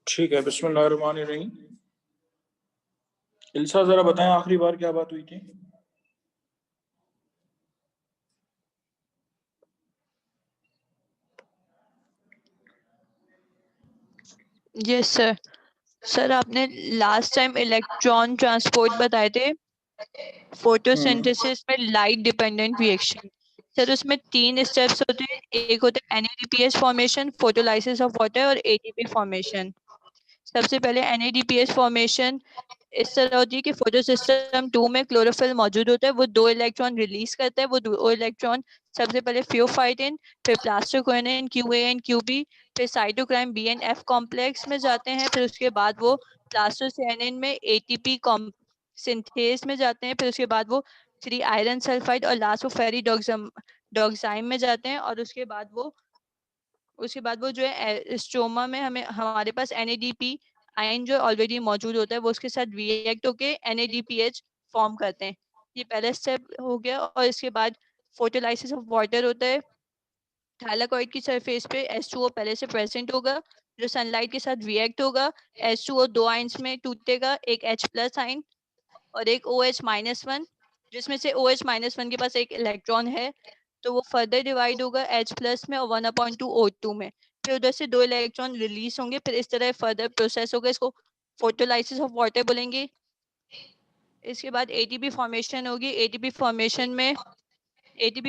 ठीक है, बिस्मिल्लाहिर्रहमानिर्रहीम। इल्सा जरा बताएं आखिरी बार क्या बात हुई थी? Yes sir. सर आपने लास्ट टाइम इलेक्ट्रॉन ट्रांसपोर्ट बताए थे फोटोसिंथेसिस में लाइट डिपेंडेंट रिएक्शन। सर उसमें 3 स्टेप्स होते हैं, एक होता है NADPH formation, photolysis of water और ATP फॉर्मेशन। सबसे पहले NADPH फॉर्मेशन इस तरह होती है कि फोटो सिस्टम 2 में क्लोरोफिल मौजूद होता है, वो 2 इलेक्ट्रॉन रिलीज करता है। वो 2 इलेक्ट्रॉन सबसे पहले थियोफाइटिन, फिर प्लास्टोक्वेनिन QA and QB, फिर साइटोक्राइम B and F कॉम्प्लेक्स में जाते हैं। फिर उसके बाद वो प्लास्टोसियानिन में ATP सिंथेज में जाते हैं। फिर उसके बाद वो 3 आयरन सल्फाइड और लास्ट वो फेरिडोक्साइम में जाते हैं। और उसके बाद वो जो है स्ट्रोमा में हमारे पास NADP आयन जो ऑलरेडी मौजूद होता है वो उसके साथ रिएक्ट होके NADPH फॉर्म करते हैं। ये पहला स्टेप हो गया। और इसके बाद फोटोलाइसिस ऑफ वाटर होता है। थैलाकॉइड की सरफेस पे H2O पहले से प्रेजेंट होगा जो सनलाइट के साथ रिएक्ट होगा। H2O 2 आयंस में टूटेगा, एक H+ आयन और एक OH-1, जिसमें से OH-1 के पास एक इलेक्ट्रॉन है, तो वो फर्दर डिवाइड होगा H+ में और 1/2 O2 में। फिर उधर से 2 इलेक्ट्रॉन रिलीज होंगे। फिर इस तरह फर्दर प्रोसेस होगा, इसको फोटोलाइसिस ऑफ वाटर बोलेंगे। इसके बाद ATP फॉर्मेशन होगी। ATP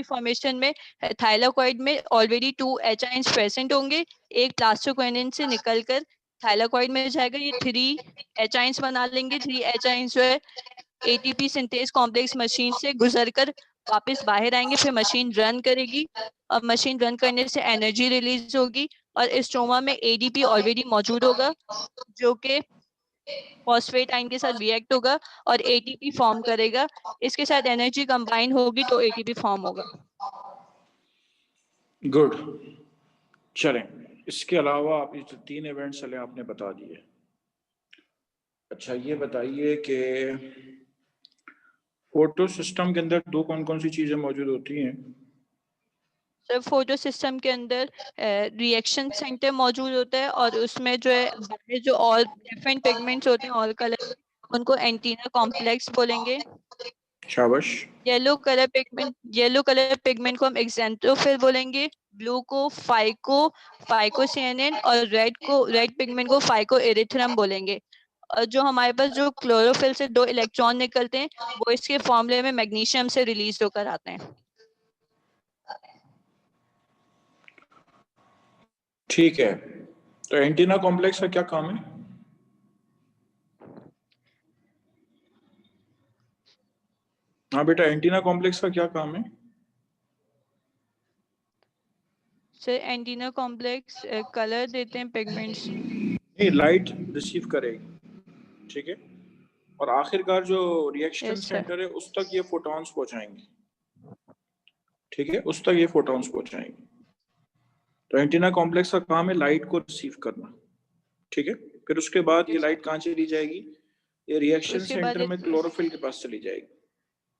फॉर्मेशन में थाइलाकॉइड में ऑलरेडी 2 H आयंस प्रेजेंट होंगे, एक प्लास्टोक्वेनिन से निकलकर थाइलाकॉइड में जाएगा, ये 3 H आयंस बना लेंगे। 3 H आयंस जो है ATP सिंथेज कॉम्प्लेक्स मशीन से गुजरकर वापस बाहर आएंगे। फिर मशीन रन करेगी और मशीन रन करने से एनर्जी रिलीज होगी और स्ट्रोमा में ADP ऑलरेडी मौजूद होगा जो कि फॉस्फेट आयन के साथ रिएक्ट होगा और ATP फॉर्म करेगा। इसके साथ एनर्जी कंबाइन होगी तो ATP फॉर्म होगा। गुड, चलें। इसके अलावा आप ये जो 3 इवेंट्स चले आपने बता दिए। अच्छा ये बताइए कि फोटो सिस्टम के अंदर दो कौन कौन सी चीजें मौजूद होती हैं? सर फोटो सिस्टम के अंदर रिएक्शन सेंटर मौजूद होता है और उसमें जो है बाहर जो और डिफरेंट पिगमेंट्स होते हैं ऑल कलर, उनको एंटीना कॉम्प्लेक्स बोलेंगे। शाबाश। येलो कलर पिगमेंट को हम एक्जेंट्रोफिल बोलेंगे। ब्लू को फाइकोसियानिन और रेड पिगमेंट को फाइकोएरिथ्रम बोलेंगे। और जो हमारे पास जो क्लोरोफिल से 2 इलेक्ट्रॉन निकलते हैं वो इसके फॉर्मूले में मैग्नीशियम से रिलीज होकर आते हैं। ठीक है, तो एंटीना कॉम्प्लेक्स का क्या काम है? हाँ बेटा, एंटीना कॉम्प्लेक्स का क्या काम है? सर एंटीना कॉम्प्लेक्स कलर देते हैं पिगमेंट्स। नहीं, लाइट रिसीव करेगी, ठीक है, और आखिरकार जो रिएक्शन यस सर। सेंटर है उस तक ये फोटॉन्स पहुंचाएंगे, ठीक है, उस तक ये फोटॉन्स पहुंचाएंगे। तो एंटीना कॉम्प्लेक्स का काम है लाइट को रिसीव करना, ठीक है। फिर उसके बाद ये लाइट कहाँ चली जाएगी? ये रिएक्शन उसके बाद सेंटर में क्लोरोफिल के पास चली जाएगी,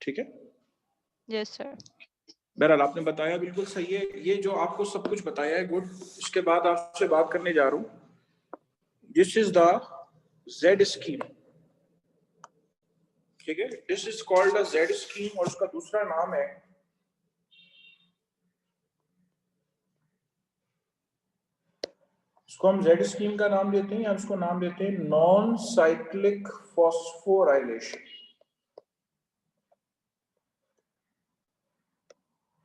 ठीक है। Yes sir. बहरहाल आपने बताया बिल्कुल सही है। ये जो आपको सब कुछ बताया है गुड। इसके बाद आपसे बात करने जा रहा हूं, this is the Z scheme, ठीक है। This is called the Z scheme और उसका दूसरा नाम है इसको हम जेड स्कीम का नाम देते हैं या उसको नाम देते हैं नॉन साइक्लिक फॉस्फोराइलेशन,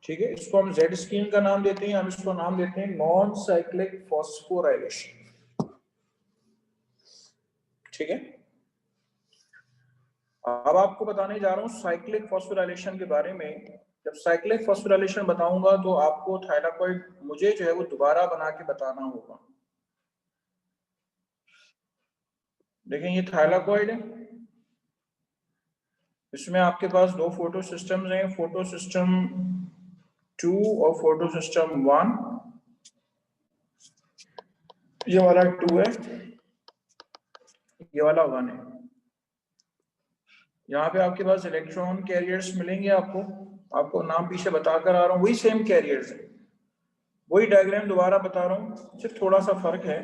ठीक है। इसको हम जेड स्कीम का नाम देते हैं, हम इसको नाम देते हैं नॉन साइक्लिक फॉस्फोराइलेशन, ठीक है। अब आपको बताने जा रहा हूं साइक्लिक फॉस्फोराइलेशन के बारे में। जब साइक्लिक फॉस्फोराइलेशन बताऊंगा तो आपको थाइलाकॉइड मुझे जो है वो दोबारा बना के बताना होगा। देखें ये थाइलाकॉइड है, इसमें आपके पास 2 फोटो सिस्टम्स हैं, फोटो सिस्टम 2 और फोटो सिस्टम 1। ये वाला 2 है, ये वाला 1 है। यहाँ पे आपके पास इलेक्ट्रॉन कैरियर्स मिलेंगे आपको नाम पीछे बताकर आ रहा हूँ, वही सेम कैरियर्स है, वही डायग्राम दोबारा बता रहा हूँ, सिर्फ थोड़ा सा फर्क है।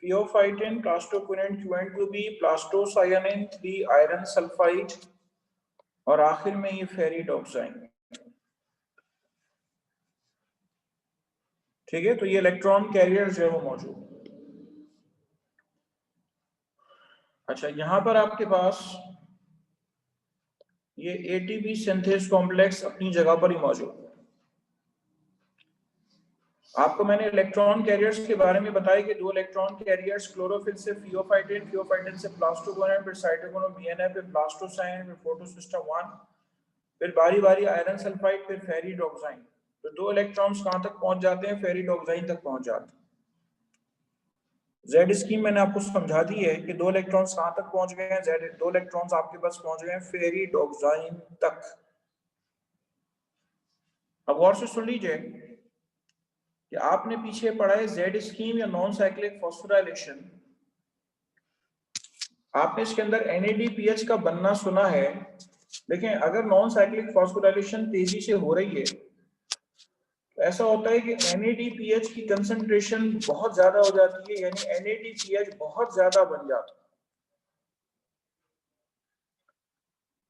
Pheophytin, plastoquinone, Q2B, plastocyanin, 3 iron sulphide और आखिर में ये फेरिडोक्साइन। ठीक है, तो ये इलेक्ट्रॉन कैरियर जो है वो मौजूद। अच्छा, यहां पर आपके पास ये एटीपी सिंथेस कॉम्प्लेक्स अपनी जगह पर ही मौजूद है। आपको मैंने इलेक्ट्रॉन कैरियर्स के बारे में बताया कि 2 इलेक्ट्रॉन कैरियर्स क्लोरोफिल से फियोफाइटिन, फियोफाइटिन से प्लास्टोक्विनोन, फिर साइटोक्रोम बीएनएफ, फिर प्लास्टोसाइन, फिर फोटोसिस्टम 1, फिर बारी बारी आयरन सल्फाइड, फिर फेरिडोक्साइन। तो 2 इलेक्ट्रॉन्स कहां तक पहुंच जाते हैं? फेरिडोक्साइन तक पहुंच जाते हैं। जेड स्कीम मैंने आपको समझा दी है कि 2 इलेक्ट्रॉन्स कहां तक पहुंच गए हैं। जेड 2 इलेक्ट्रॉन्स आपके पास पहुंच गए हैं फेरिडोक्साइन तक। अब गौर से सुन लीजिए कि आपने पीछे पढ़ा है जेड स्कीम या नॉन साइक्लिक फॉस्फोराइलेशन। आपने इसके अंदर NADPH का बनना सुना है, लेकिन अगर नॉन साइक्लिक फॉस्फोराइलेशन तेजी से हो रही है तो ऐसा होता है कि NADPH की कंसंट्रेशन बहुत ज्यादा हो जाती है, यानी NADPH बहुत ज्यादा बन जाता है।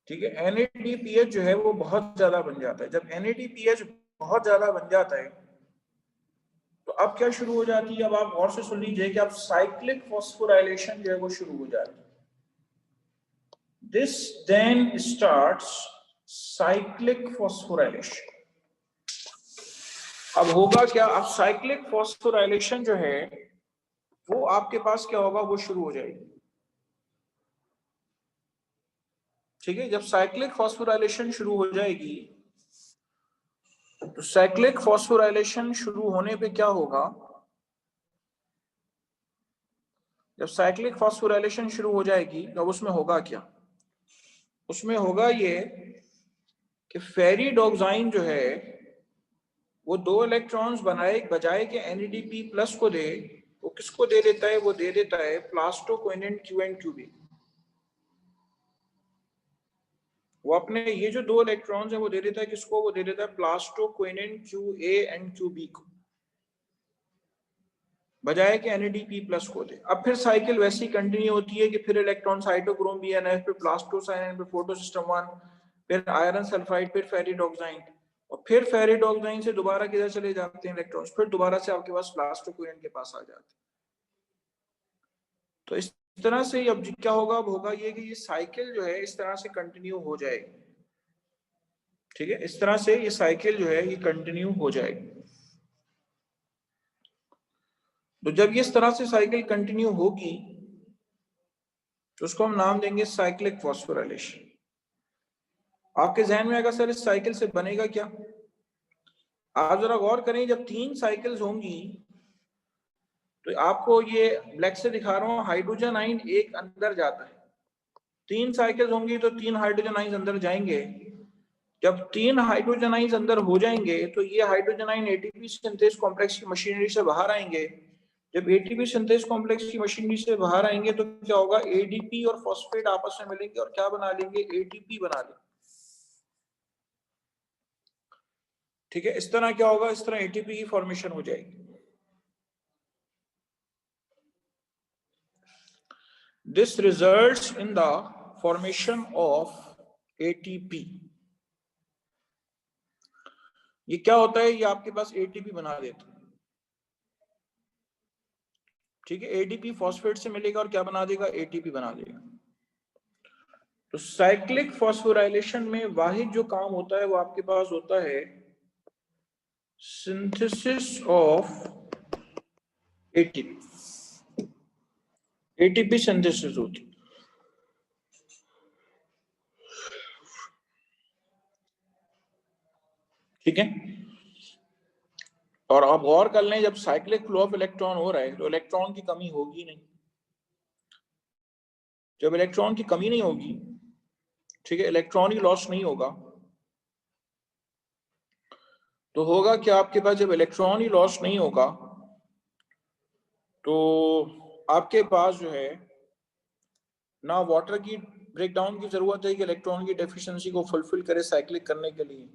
ठीक है, NADPH जो है वो बहुत ज्यादा बन जाता है। जब NADPH बहुत ज्यादा बन जाता है तो अब क्या शुरू हो जाती है? अब आप गौर से सुन लीजिए कि अब साइक्लिक फॉस्फोराइलेशन जो है वो शुरू हो जाती है। This then starts cyclic phosphorylation. अब होगा क्या? अब साइक्लिक फॉस्फोराइलेशन जो है वो आपके पास क्या होगा? वो शुरू हो जाएगी। ठीक है, जब साइक्लिक फॉस्फोराइलेशन शुरू हो जाएगी तो साइक्लिक फॉस्फोराइलेशन शुरू होने पे क्या होगा? जब साइक्लिक फॉस्फोराइलेशन शुरू हो जाएगी तब उसमें होगा क्या? उसमें होगा ये कि फेरिडोक्साइन जो है वो 2 इलेक्ट्रॉन्स बनाए बजाय के NADP प्लस को दे, वो किसको दे देता है? वो दे देता है प्लास्टोक्विनोन Q2B। वो अपने ये जो 2 इलेक्ट्रॉन्स है वो दे देता है किसको? वो दे देता है प्लास्टोक्विनोन QA एंड QB को, बजाय के NADP प्लस को दे। अब फिर साइकिल वैसी कंटिन्यू होती है कि फिर इलेक्ट्रॉन साइटोक्रोम BNF, फिर प्लास्टोसाइन, फिर फोटोसिस्टम 1, फिर आयरन सल्फाइड, फिर फेरिडोक्साइन, और फिर फेरिडोक्साइन से दोबारा किधर चले जाते हैं इलेक्ट्रॉन्स? फिर दोबारा से आपके पास प्लास्टोक्विनोन के पास आ जाते हैं। तो इस तरह से अब क्या होगा? अब होगा ये कि ये साइकिल जो है इस तरह से कंटिन्यू हो जाएगी। ठीक है, इस तरह से ये साइकिल जो है ये कंटिन्यू हो जाएगी। तो जब ये इस तरह से साइकिल कंटिन्यू होगी तो उसको हम नाम देंगे साइक्लिक फॉस्फोराइलेशन। आपके जहन में आएगा सर इस साइकिल से बनेगा क्या? आप जरा गौर करें, जब 3 साइकिल्स होंगी तो आपको ये ब्लैक से दिखा रहा हूं, हाइड्रोजन आयन एक अंदर जाता है। 3 साइकिल्स होंगी तो 3 हाइड्रोजन आयन अंदर जाएंगे। जब 3 हाइड्रोजन आयन अंदर हो जाएंगे तो ये hydrogen ion ATP synthase complex की मशीनरी से बाहर आएंगे। जब एटीपी सिंथेस कॉम्प्लेक्स की मशीनरी से बाहर आएंगे तो क्या होगा? एडीपी और फॉस्फेट आपस में मिलेंगे और क्या बना लेंगे? एटीपी बना लेंगे। ठीक है, इस तरह क्या होगा? इस तरह एटीपी की फॉर्मेशन हो जाएगी। This results in the formation of ATP. ये क्या होता है? ये आपके पास एटीपी बना देता है। ठीक है, एडीपी फॉस्फेट से मिलेगा और क्या बना देगा? एटीपी बना देगा। तो साइक्लिक फॉस्फोराइलेशन में वाहिद जो काम होता है वो आपके पास होता है synthesis of ATP. ATP synthesis होती है। ठीक है, और आप गौर कर लें, जब साइक्लिक फ्लो ऑफ इलेक्ट्रॉन हो रहा है तो इलेक्ट्रॉन की कमी होगी नहीं। जब इलेक्ट्रॉन की कमी नहीं होगी, ठीक है, इलेक्ट्रॉन ही लॉस नहीं होगा, तो होगा क्या आपके पास? जब इलेक्ट्रॉन ही लॉस नहीं होगा तो आपके पास जो है ना वाटर की ब्रेकडाउन की जरूरत है कि इलेक्ट्रॉन की डेफिशिएंसी को फुलफिल करे साइक्लिक करने के लिए,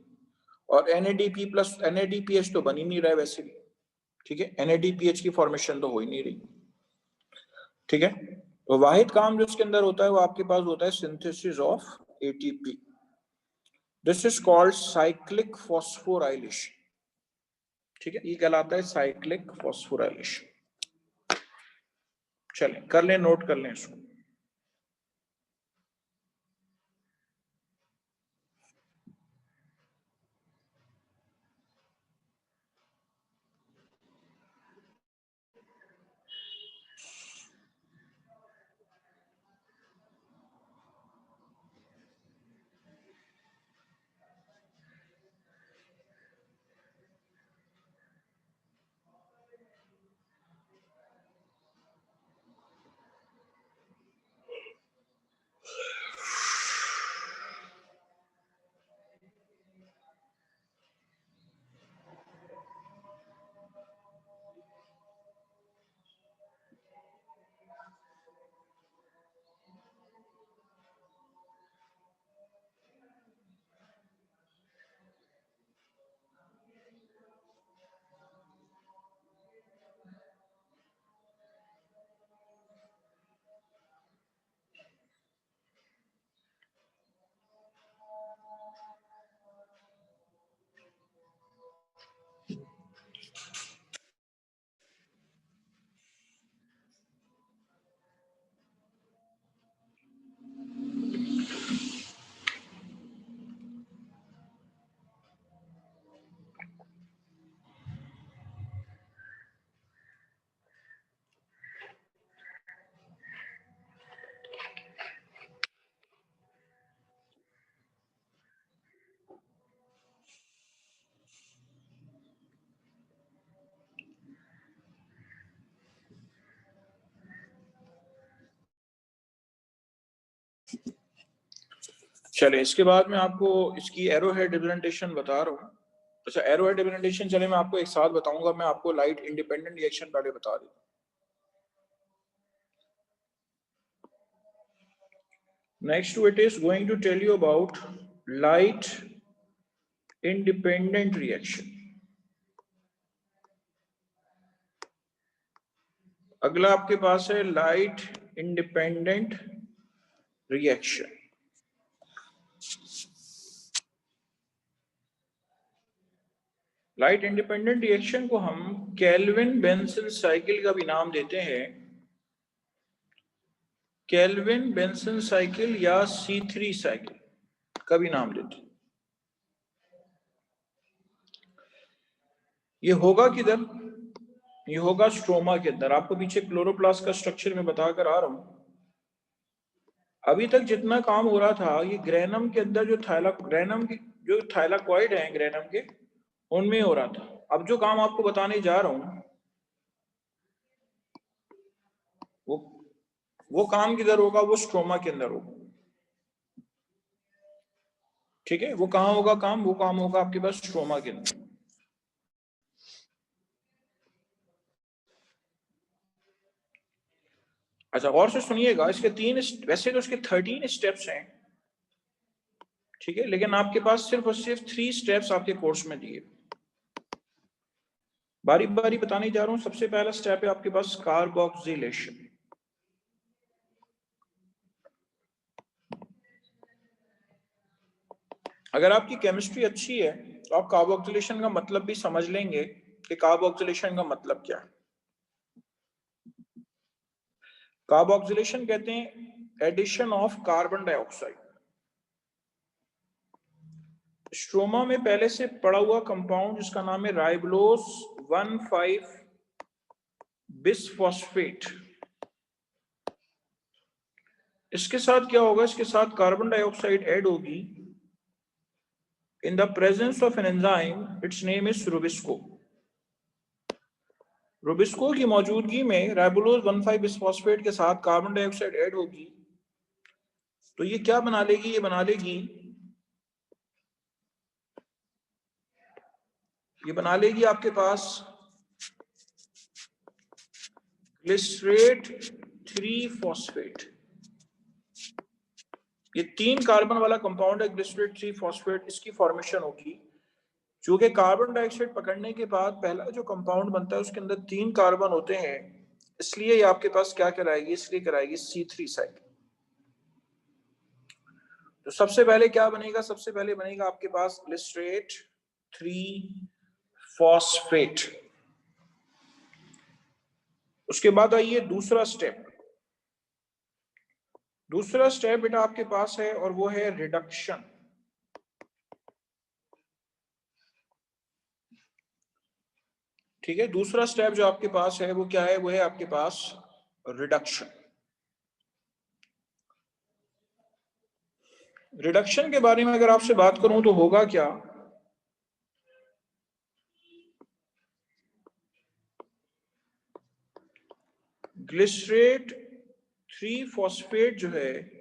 और NADP प्लस NADPH तो बन ही नहीं रहा है वैसे भी। ठीक है, NADPH की फॉर्मेशन तो हो ही नहीं रही। ठीक है, तो वाहिद काम जो इसके अंदर होता है वो आपके पास होता है synthesis of ATP. This is called cyclic phosphorylation. ठीक है, ये कहलाता है साइक्लिक फॉस्फोराइलेशन। चलें कर लें, नोट कर लें इसको। चले इसके बाद मैं आपको इसकी एरोहेड रिप्रेजेंटेशन बता रहा हूँ। अच्छा, एरोहेड रिप्रेजेंटेशन चले मैं आपको एक साथ बताऊंगा। मैं आपको लाइट इंडिपेंडेंट रिएक्शन पहले बता दूं। Next to it is going to tell you about light independent reaction. अगला आपके पास है light independent reaction. Light independent reaction को हम केल्विन बेंसन साइकिल का भी नाम देते हैं, केल्विन बेंसन साइकिल या C3 साइकिल का भी नाम देते हैं। ये होगा किधर? ये होगा स्ट्रोमा के अंदर। आपको पीछे क्लोरोप्लास्ट का स्ट्रक्चर में बताकर आ रहा हूं। अभी तक जितना काम हो रहा था ये ग्रेनम के अंदर जो ग्रेनम की जो थाइलाकॉइड है ग्रेनम के, उनमें हो रहा था। अब जो काम आपको बताने जा रहा हूं वो काम किधर होगा? वो स्ट्रोमा के अंदर होगा। ठीक है, वो कहाँ होगा काम? वो काम होगा आपके पास स्ट्रोमा के अंदर। अच्छा, और से सुनिएगा, इसके वैसे तो इसके 13 स्टेप्स हैं, ठीक है, लेकिन आपके पास सिर्फ और सिर्फ 3 स्टेप्स आपके कोर्स में दिए। बारी बारी बताने जा रहा हूं। सबसे पहला स्टेप है आपके पास कार्बोक्सिलेशन। अगर आपकी केमिस्ट्री अच्छी है तो आप कार्बोक्सिलेशन का मतलब भी समझ लेंगे कि कार्बोक्सिलेशन का मतलब क्या है। कार्बोक्सिलेशन कहते हैं addition of carbon dioxide. Stroma में पहले से पड़ा हुआ कंपाउंड जिसका नाम है राइबोलोज 1,5 बिसफॉस्फेट, इसके साथ क्या होगा? इसके साथ कार्बन डाइऑक्साइड ऐड होगी in the presence of an enzyme, its name is Rubisco. Rubisco की मौजूदगी में राइबोलोज 1,5 बिसफॉस्फेट के साथ कार्बन डाइऑक्साइड ऐड होगी तो ये क्या बना लेगी? ये बना लेगी आपके पास ग्लिसरेट 3 फॉस्फेट। ये 3 कार्बन वाला कंपाउंड है ग्लिसरेट 3 फॉस्फेट। इसकी फॉर्मेशन होगी। चूंकि कार्बन डाइऑक्साइड पकड़ने के बाद पहला जो कंपाउंड बनता है उसके अंदर 3 कार्बन होते हैं, इसलिए ये आपके पास क्या कराएगी, इसलिए कराएगी C3 साइकिल। तो सबसे पहले क्या बनेगा, सबसे पहले बनेगा आपके पास ग्लिसरेट 3 फॉस्फेट। उसके बाद आइए दूसरा स्टेप। दूसरा स्टेप बेटा आपके पास है और वो है रिडक्शन। ठीक है, दूसरा स्टेप जो आपके पास है वो क्या है, वो है आपके पास रिडक्शन। रिडक्शन के बारे में अगर आपसे बात करूं तो होगा क्या, ग्लिसरेट 3 फॉस्फेट जो है,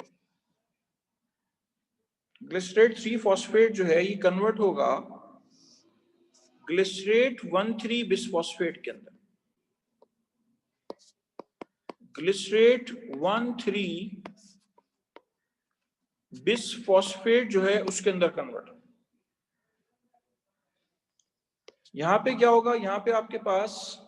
ग्लिसरेट 3 फॉस्फेट जो है ये कन्वर्ट होगा ग्लिसरेट 1,3 बिसफॉस्फेट के अंदर। ग्लिसरेट 1,3 बिसफॉस्फेट जो है उसके अंदर कन्वर्ट। यहां पे क्या होगा, यहां पे आपके पास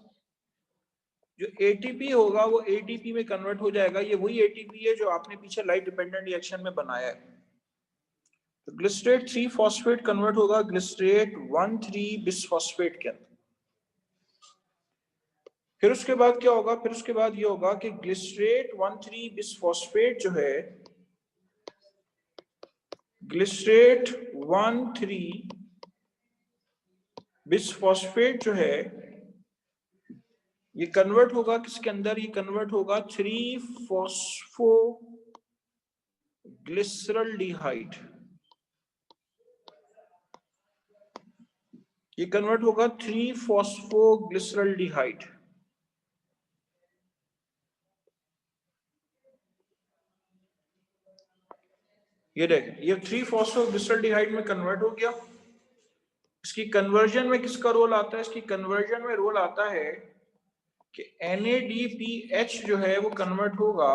जो एटीपी होगा वो एटीपी में कन्वर्ट हो जाएगा। ये वही एटीपी है जो आपने पीछे लाइट डिपेंडेंट रिएक्शन में बनाया है। तो ग्लिसरेट 3 फॉस्फेट कन्वर्ट होगा ग्लिसरेट 1,3 बिसफॉस्फेट के अंदर। फिर उसके बाद क्या होगा, फिर उसके बाद ये होगा कि ग्लिसरेट 1,3 बिसफॉस्फेट जो है, ग्लिसरेट 1,3 बिसफॉस्फेट जो है ये कन्वर्ट होगा किसके अंदर, ये कन्वर्ट होगा 3 फॉस्फो ग्लिसरल्डिहाइड। ये कन्वर्ट होगा 3 फॉस्फो ग्लिसरल्डिहाइड। ये देखें, ये 3 फॉस्फो ग्लिसरल्डिहाइड में कन्वर्ट हो गया। इसकी कन्वर्जन में किसका रोल आता है, इसकी कन्वर्जन में रोल आता है कि NADPH जो है वो कन्वर्ट होगा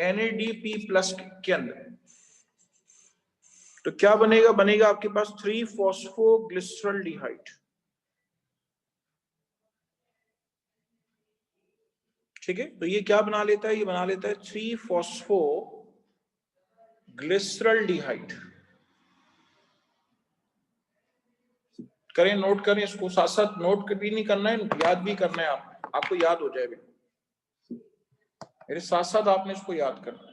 NADP प्लस के अंदर। तो क्या बनेगा, बनेगा आपके पास 3 फॉस्फोग्लिसरल्डिहाइड। ठीक है, तो ये क्या बना लेता है, ये बना लेता है 3 फॉस्फोग्लिसरल्डिहाइड। करें, नोट करें इसको, साथ साथ नोट भी नहीं करना है, याद भी करना है। आपको याद हो जाए, मेरे साथ साथ आपने इसको याद करना है।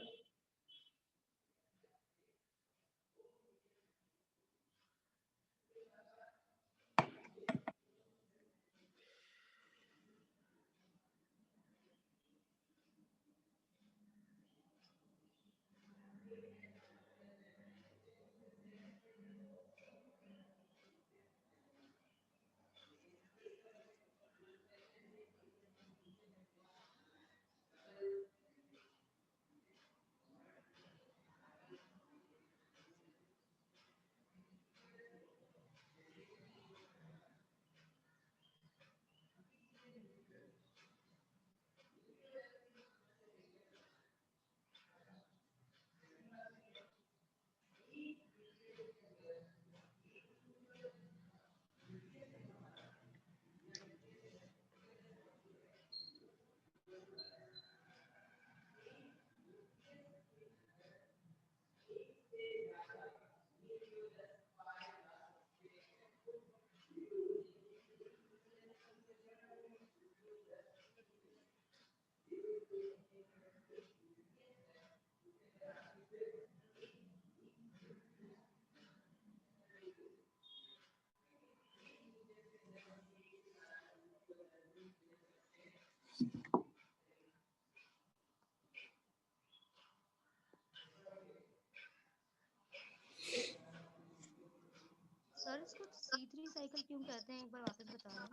सर इसको C3 साइकिल क्यों कहते हैं, एक बार वापस बताओ।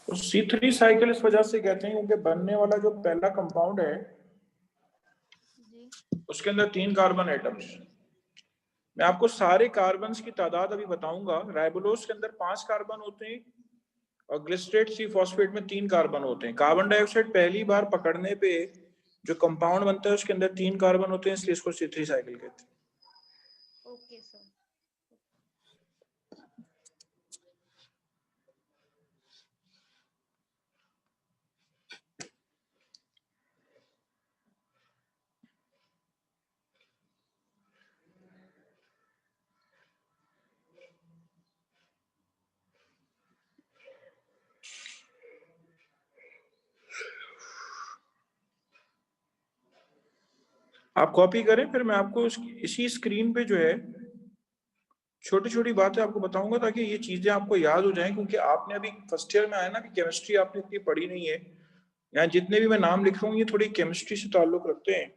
तो C3 साइकिल इस वजह से कहते हैं क्योंकि बनने वाला जो पहला कंपाउंड है जी, उसके अंदर 3 कार्बन एटम्स। मैं आपको सारे कार्बन्स की तादाद अभी बताऊंगा। राइबोलोज के अंदर 5 कार्बन होते हैं और ग्लिसरेट 3 फॉस्फेट में 3 कार्बन होते हैं। कार्बन डाइऑक्साइड पहली बार पकड़ने पे जो कंपाउंड बनता है उसके अंदर 3 कार्बन होते हैं, इसलिए इसको C3 साइकिल कहते हैं। Okay sir. आप कॉपी करें, फिर मैं आपको इसी स्क्रीन पे जो है छोटी छोटी बातें आपको बताऊंगा ताकि ये चीजें आपको याद हो जाएं, क्योंकि आपने अभी फर्स्ट ईयर में आया ना कि केमिस्ट्री आपने इतनी पढ़ी नहीं है। यहाँ जितने भी मैं नाम लिख रहा हूँ ये थोड़ी केमिस्ट्री से ताल्लुक रखते हैं।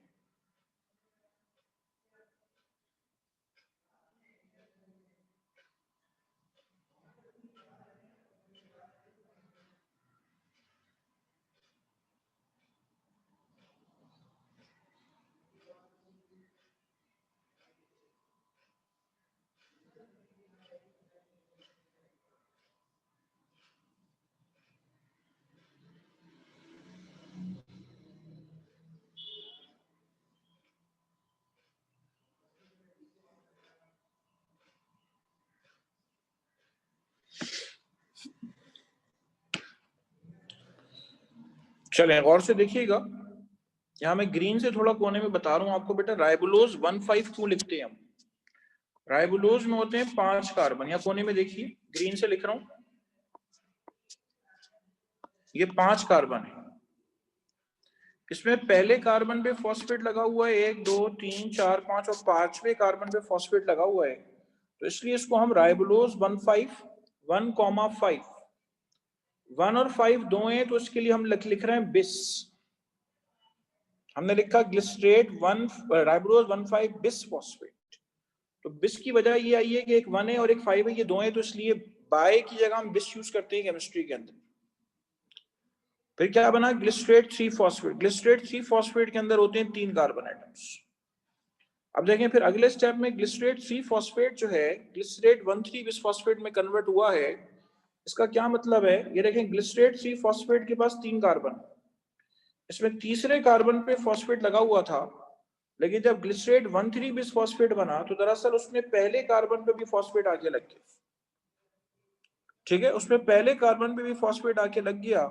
चलें गौर से देखिएगा, यहाँ मैं ग्रीन से थोड़ा कोने में बता रहा हूँ आपको बेटा। राइबोलोज 1,5 क्यों लिखते हैं हम? राइबोलोज में होते हैं 5 कार्बन। यहाँ कोने में देखिए ग्रीन से लिख रहा हूँ, ये 5 कार्बन है। इसमें पहले कार्बन पे फॉस्फेट लगा हुआ है 1 2 3 4 5 और 5वें कार्बन पे फॉस्फेट लगा हुआ है, तो इसलिए इसको हम राइबोलोज 1,5 1 और 5 दो हैं, तो इसके लिए हम लिख रहे हैं बिस। हमने लिखा ग्लिसरेट राइबोलोज 1,5 बिस फॉस्फेट। तो बिस की वजह ये आई है कि एक 1 है और एक 5 है, ये दो हैं, तो इसलिए बाय की जगह हम बिस यूज करते हैं केमिस्ट्री के अंदर। फिर क्या बना? Glycerate 3 phosphate. ग्लिसरेट 3 फॉस्फेट के अंदर होते हैं 3 कार्बन एटम्स। अब देखें फिर अगले स्टेप में ग्लिसरेट 3 फॉस्फेट जो है ग्लिसरेट 1,3 बिस फॉस्फेट में कन्वर्ट हुआ है। इसका क्या मतलब है? ये देखें ग्लिसरेट 3 फॉस्फेट के पास 3 कार्बन, इसमें तीसरे कार्बन पे फॉस्फेट लगा हुआ था, लेकिन जब ग्लिसरेट 1,3 बिस फॉस्फेट बना तो दरअसल उसमें पहले कार्बन पे भी फॉस्फेट आके लग गया। ठीक है, उसमें पहले कार्बन पे भी फॉस्फेट आके लग गया,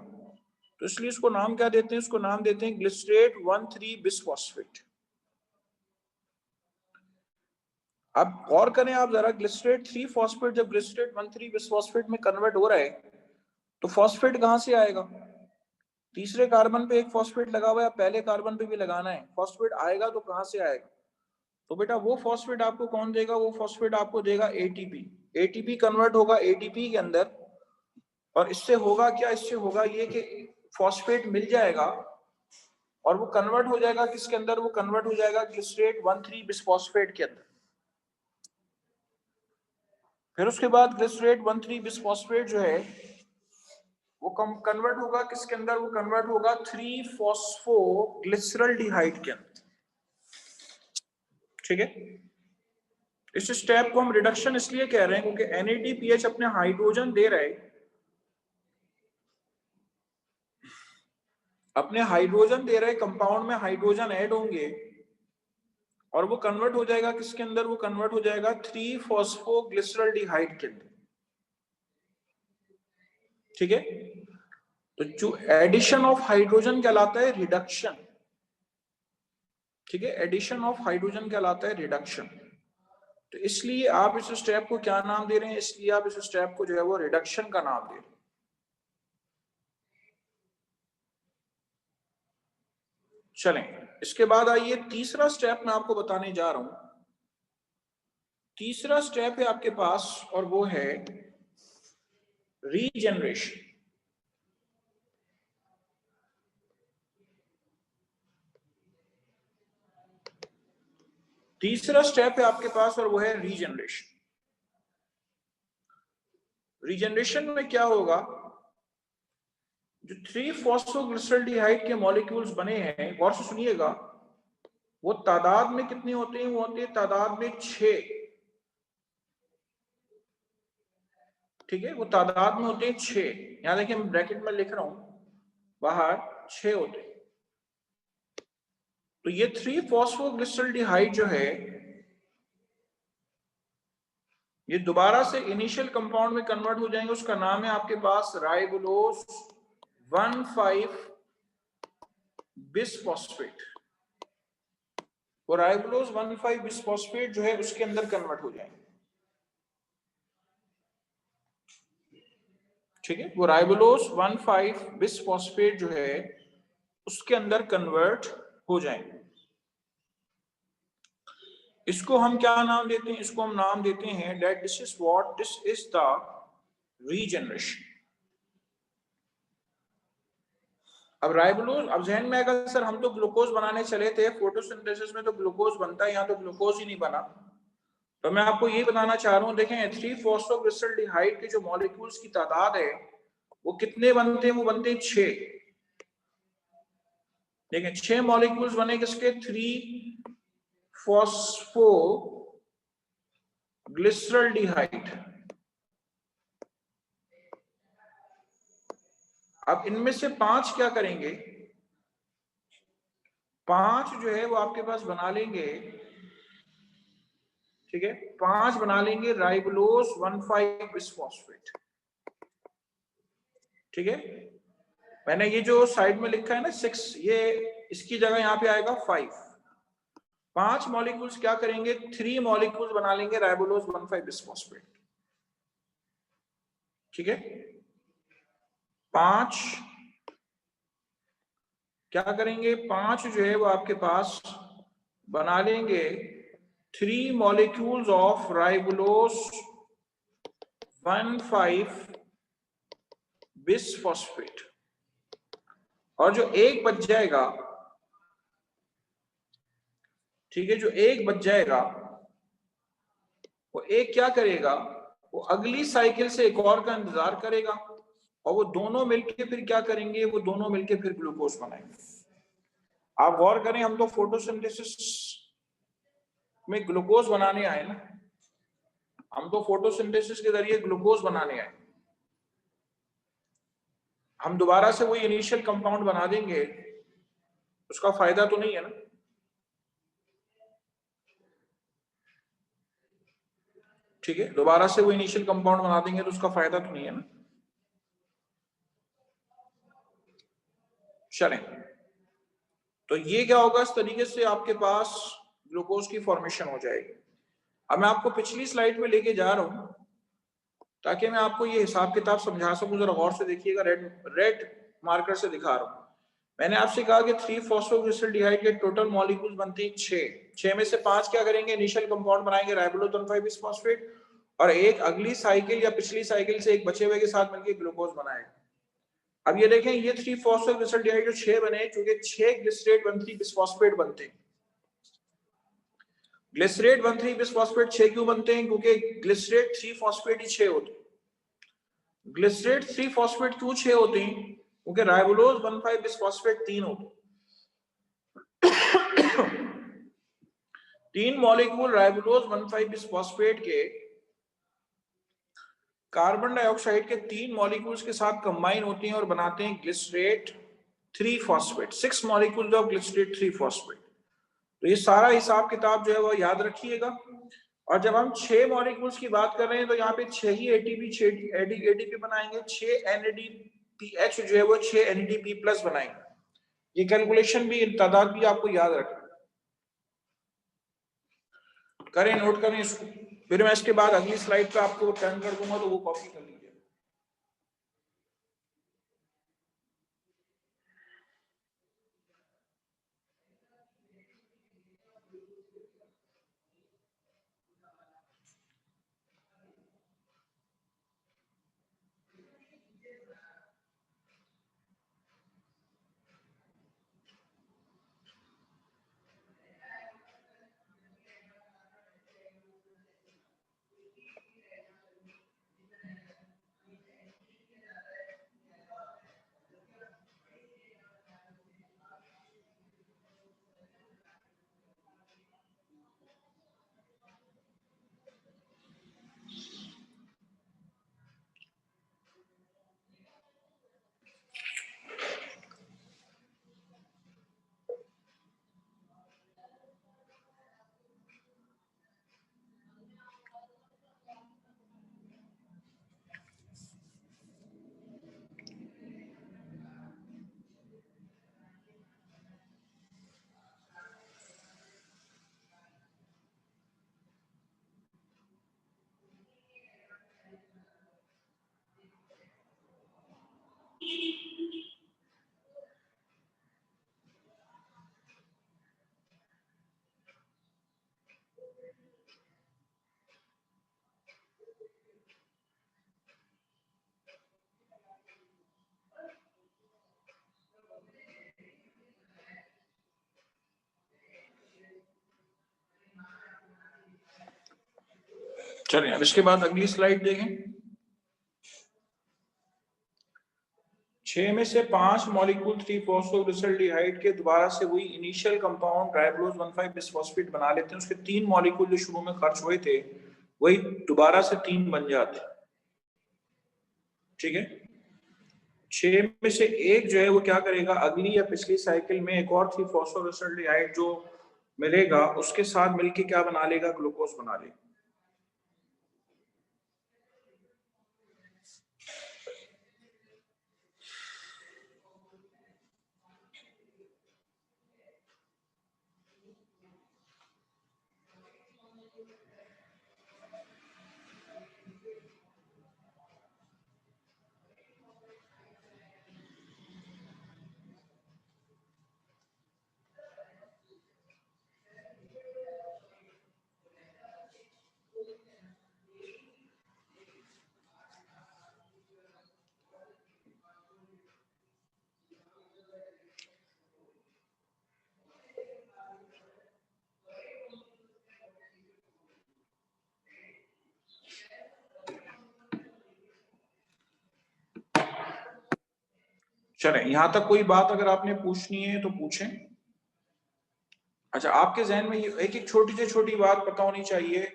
तो इसलिए इसको नाम क्या देते हैं? उसको नाम देते हैं ग्लिसरेट 1,3 बिस फॉस्फेट। अब और करें आप जरा, ग्लिसरेट 3 फॉस्फेट जब ग्लिसरेट 1,3 बिस फॉस्फेट में कन्वर्ट हो रहा है तो फॉस्फेट कहां से आएगा? तीसरे कार्बन पे एक फॉस्फेट लगा हुआ है, पहले कार्बन पे भी लगाना है, फॉस्फेट आएगा तो कहां से आएगा? तो बेटा वो फॉस्फेट आपको कौन देगा? वो फॉस्फेट आपको देगा एटीपी। एटीपी कन्वर्ट होगा एटीपी के अंदर, और इससे होगा क्या? इससे होगा ये कि फॉस्फेट मिल जाएगा और वो कन्वर्ट हो जाएगा किसके अंदर? वो कन्वर्ट हो जाएगा ग्लिसरेट 1,3 बिस फॉस्फेट के अंदर। फिर उसके बाद ग्लिसरेट 1,3 बिस फॉस्फेट जो है वो कन्वर्ट होगा किसके अंदर? वो कन्वर्ट होगा 3-फॉस्फोग्लिसरल्डिहाइड के अंदर। ठीक है, इस स्टेप को हम रिडक्शन इसलिए कह रहे हैं क्योंकि NADPH अपने हाइड्रोजन दे रहे, अपने हाइड्रोजन दे रहे कंपाउंड में हाइड्रोजन ऐड होंगे और वो कन्वर्ट हो जाएगा किसके अंदर? वो कन्वर्ट हो जाएगा 3-फॉस्फोग्लिसरल्डिहाइड के अंदर। ठीक है, तो जो एडिशन ऑफ हाइड्रोजन कहलाता है रिडक्शन। ठीक है, एडिशन ऑफ हाइड्रोजन कहलाता है रिडक्शन। तो इसलिए आप इस स्टेप को क्या नाम दे रहे हैं? इसलिए आप इस स्टेप को जो है वो रिडक्शन का नाम दे रहे हैं। चलें, इसके बाद आइए तीसरा स्टेप मैं आपको बताने जा रहा हूं। तीसरा स्टेप है आपके पास और वो है रीजनरेशन। तीसरा स्टेप है आपके पास और वो है रीजनरेशन। रीजनरेशन में क्या होगा? जो 3-फॉस्फोग्लिसरल्डिहाइड के मॉलिक्यूल्स बने हैं, गौर से सुनिएगा, वो तादाद में कितने होते हैं? वो होते हैं तादाद में 6। ठीक है, वो तादाद में होते हैं 6। यहां देखिए मैं ब्रैकेट में लिख रहा हूं, बाहर 6 होते हैं। तो ये 3-फॉस्फोग्लिसरल्डिहाइड जो है ये दोबारा से इनिशियल कंपाउंड में कन्वर्ट हो जाएंगे। उसका नाम है आपके पास राइबोलोज 1,5 बिसफॉस्फेट। वो राइबोलोज 1,5 बिसफॉस्फेट जो है उसके अंदर कन्वर्ट हो जाएंगे। ठीक है, वो राइबोलोज 1,5 बिसफॉस्फेट जो है उसके अंदर कन्वर्ट हो जाएंगे। इसको हम क्या नाम देते हैं? इसको हम नाम देते हैं that this is what, this is the regeneration. अब राइबोलोज, अब जहन में आएगा सर हम तो ग्लूकोज बनाने चले थे, फोटोसिंथेसिस में तो ग्लूकोज बनता है, यहाँ तो ग्लूकोज ही नहीं बना। तो मैं आपको ये बताना चाह रहा हूँ, देखें 3-फॉस्फोग्लिसरॉल्डिहाइड के जो मॉलिक्यूल्स की तादाद है वो कितने बनते हैं? वो बनते हैं 6। देखें 6 मॉलिक्यूल्स बने किसके? 3-फॉस्फोग्लिसरॉल्डिहाइड। अब इनमें से 5 क्या करेंगे? 5 जो है वो आपके पास बना लेंगे, ठीक है, 5 बना लेंगे राइबोलोज 1,5 बिसफॉस्फेट। ठीक है, मैंने ये जो साइड में लिखा है ना 6, ये इसकी जगह यहाँ पे आएगा 5। 5 मॉलिक्यूल्स क्या करेंगे? 3 मॉलिक्यूल्स बना लेंगे राइबोलोज 1,5 बिसफॉस्फेट। ठीक है, 5 क्या करेंगे? 5 जो है वो आपके पास बना लेंगे 3 मॉलिक्यूल्स ऑफ राइबोलोज 1,5 बिसफॉस्फेट। और जो एक बच जाएगा, ठीक है, जो एक बच जाएगा वो एक क्या करेगा? वो अगली साइकिल से एक और का इंतजार करेगा और वो दोनों मिलके फिर क्या करेंगे? वो दोनों मिलके फिर ग्लूकोज बनाएंगे। आप गौर करें, हम तो फोटोसिंथेसिस में ग्लूकोज बनाने आए ना, हम तो फोटोसिंथेसिस के जरिए ग्लूकोज बनाने आए। हम दोबारा से वही इनिशियल कंपाउंड बना देंगे, उसका फायदा तो नहीं है ना। ठीक है, दोबारा से वो इनिशियल कंपाउंड बना देंगे तो उसका फायदा तो नहीं है ना। चलें, तो ये क्या होगा? इस तरीके से आपके पास ग्लूकोज की फॉर्मेशन हो जाएगी। अब मैं आपको पिछली स्लाइड में लेके जा रहा हूं ताकि मैं आपको ये हिसाब किताब समझा सकूं। जरा गौर से देखिएगा, रेड मार्कर से दिखा रहा हूं। मैंने आपसे कहा कि 3-फॉस्फोग्लिसरॉल्डिहाइड के टोटल मॉलिक्यूल्स बनते हैं 6। 6 में से 5 क्या करेंगे? इनिशियल कंपाउंड बनाएंगे राइबोलोज 1,5 बिसफॉस्फेट, और एक अगली साइकिल या पिछली साइकिल से एक बचे हुए के साथ मिलकर ग्लूकोज बनाएगा। अब ये देखें, ये 3-फॉस्फोग्लिसरॉल्डिहाइड जो 6 बने, क्योंकि 6 ग्लिसरेट 1,3 बिसफॉस्फेट बनते हैं। ग्लिसरेट 1,3 बिसफॉस्फेट 6 क्यों बनते हैं? क्योंकि ग्लिसरेट 3 फॉस्फेट ही 6 होते हैं। ग्लिसरेट 3 फॉस्फेट क्यों 6 होते हैं? क्योंकि राइबोलोज 1,5 बिसफॉस्फेट 3 होते हैं। 3 मॉलिक्यूल राइबोलोज 1,5 बिसफॉस्फेट के कार्बन डाइऑक्साइड के 3 मॉलिक्यूल्स के साथ कंबाइन होते हैं और बनाते हैं glycerate 3 phosphate. 6 molecules of glycerate 3 phosphate. तो ये सारा हिसाब किताब जो है वो याद रखिएगा। और जब हम 6 मॉलिक्यूल्स की बात कर रहे हैं तो यहाँ पे 6 ही एटीपी बनाएंगे, 6 NADPH जो है वो 6 NADP प्लस बनाएंगे। ये कैलकुलेशन भी, तादाद भी आपको याद रखना, करें, नोट करें इसको। फिर मैं इसके बाद अगली स्लाइड पे आपको टर्न कर दूंगा तो वो कॉपी कर लीजिए। चलिए अब इसके बाद अगली स्लाइड देखें। 6 में से 5 मॉलिक्यूल 3-फॉस्फोग्लिसरल्डिहाइड के दोबारा से वही इनिशियल कंपाउंड राइबोलोज 1,5 बिसफॉस्फेट बना लेते हैं। उसके 3 मॉलिक्यूल जो शुरू में खर्च हुए थे वही दोबारा से 3 बन जाते। ठीक है, 6 में से एक जो है वो क्या करेगा, अगली या पिछली साइकिल में एक और 3-फॉस्फोग्लिसरल्डिहाइड जो मिलेगा उसके साथ मिलके क्या बना लेगा, ग्लूकोज बना लेगा। चलें, यहां तक कोई बात अगर आपने पूछनी है तो पूछें। अच्छा, आपके जहन में ये एक एक छोटी से छोटी बात पता होनी चाहिए।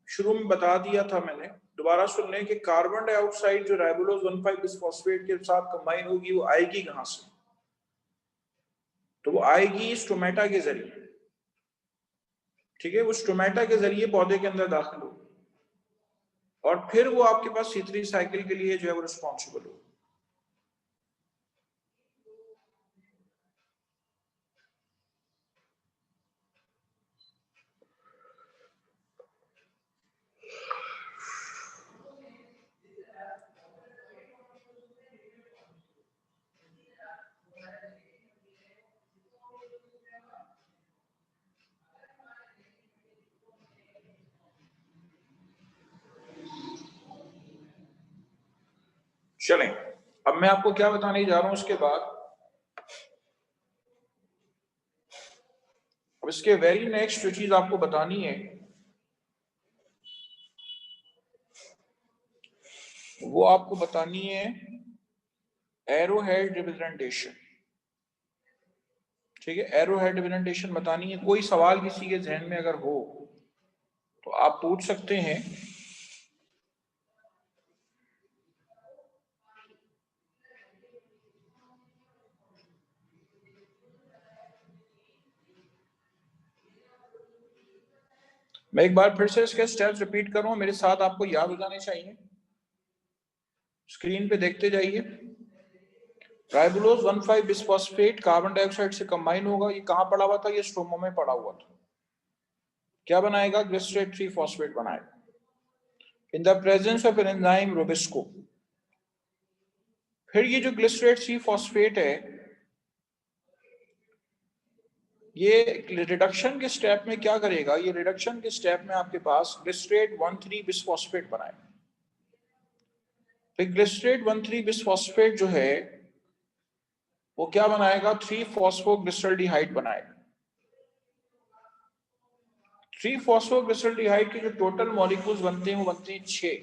शुरू में बता दिया था मैंने, दोबारा सुन लें कि कार्बन डाइऑक्साइड जो राइबोलोज 1,5 बिसफॉस्फेट के साथ कंबाइन होगी वो आएगी कहां से, तो वो आएगी स्टोमेटा के जरिए। ठीक है, वो स्टोमेटा के जरिए पौधे के अंदर दाखिल होगी और फिर वो आपके पास C3 साइकिल के लिए जो है वो रिस्पॉन्सिबल होगी। चलें, अब मैं आपको क्या बताने जा रहा हूं उसके बाद। अब इसके वेरी नेक्स्ट जो चीज आपको बतानी है वो आपको बतानी है एरोहेड रिप्रेजेंटेशन। ठीक है, एरोहेड रिप्रेजेंटेशन बतानी है। कोई सवाल किसी के जहन में अगर हो तो आप पूछ सकते हैं। मैं एक बार फिर से इसके स्टेप्स रिपीट करूं, मेरे साथ आपको याद हो जाने चाहिए। स्क्रीन पे देखते जाइए। राइबोलोज 1,5 बिसफॉस्फेट कार्बन डाइऑक्साइड से कंबाइन होगा। ये कहां पड़ा हुआ था, ये स्ट्रोमा में पड़ा हुआ था। क्या बनाएगा, ग्लिसरेट 3 फॉस्फेट बनाएगा in the presence of an enzyme rubisco. फिर ये जो ग्लिसरेट 3 फॉस्फेट है ये रिडक्शन के स्टेप में क्या करेगा, ये रिडक्शन के स्टेप में आपके पास ग्लिसरेट 1,3 बिसफॉस्फेट बनाएगा। फिर ग्लिसरेट 1,3 बिसफॉस्फेट जो है वो क्या बनाएगा, 3-फॉस्फोग्लिसरल्डिहाइड बनाएगा। 3-फॉस्फोग्लिसरल्डिहाइड के जो टोटल मॉलिक्यूल्स बनते हैं वो बनते हैं 6।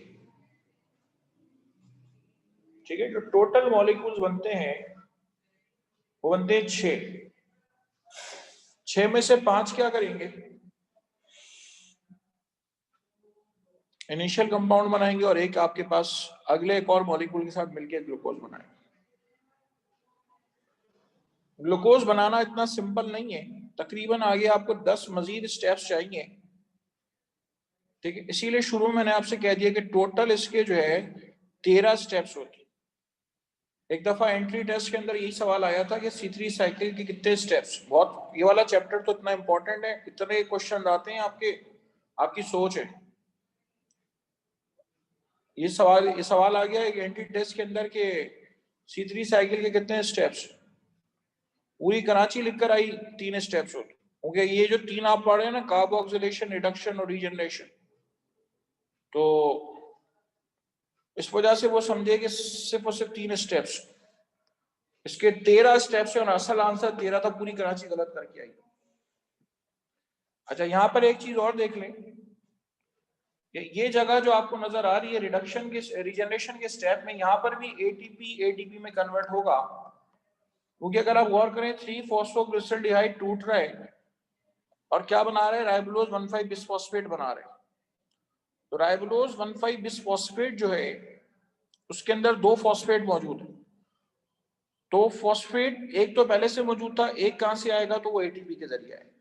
ठीक है, जो टोटल मॉलिक्यूल्स बनते हैं वो बनते हैं 6। 6 में से 5 क्या करेंगे, इनिशियल कंपाउंड बनाएंगे और एक आपके पास अगले एक और मॉलिक्यूल के साथ मिलकर ग्लूकोज बनाएंगे। ग्लूकोज बनाना इतना सिंपल नहीं है, तकरीबन आगे आपको 10 मजीद स्टेप्स चाहिए। ठीक है, इसीलिए शुरू में मैंने आपसे कह दिया कि टोटल इसके जो है 13 स्टेप्स होती है। एक दफा एंट्री टेस्ट के अंदर यही सवाल आया था कि C3 साइकिल के कितने स्टेप्स। बहुत, ये वाला चैप्टर तो इतना इंपॉर्टेंट है, इतने क्वेश्चन आते हैं आपके, आपकी सोच है। ये सवाल आ गया है एंट्री टेस्ट के अंदर के C3 साइकिल के कितने स्टेप्स। पूरी कराची लिखकर आई 3 स्टेप्स होते, क्योंकि ये जो 3 आप पढ़ रहे हैं ना, कार्बोक्सिलेशन, रिडक्शन और रीजनरेशन, तो इस वजह से वो समझे कि सिर्फ और सिर्फ 3 स्टेप्स। इसके 13 स्टेप्स है और असल आंसर 13 था, पूरी कराची गलत करके आई। अच्छा, यहां पर एक चीज और देख लें, ये जगह जो आपको नजर आ रही है रिडक्शन के रिजनरेशन के स्टेप में, यहाँ पर भी एटीपी में कन्वर्ट होगा, क्योंकि अगर आप गौर करें 3-फॉस्फोग्लिसरॉल्डिहाइड टूट रहा है और क्या बना रहे हैं, राइबोलोज 1,5 बिसफॉस्फेट बना रहे हैं। तो राइबोलोज 1,5 बिसफॉस्फेट जो है उसके अंदर 2 फॉस्फेट मौजूद है। तो फॉस्फेट एक तो पहले से मौजूद था, एक कहां से आएगा, तो वो एटीपी के जरिए आएगा।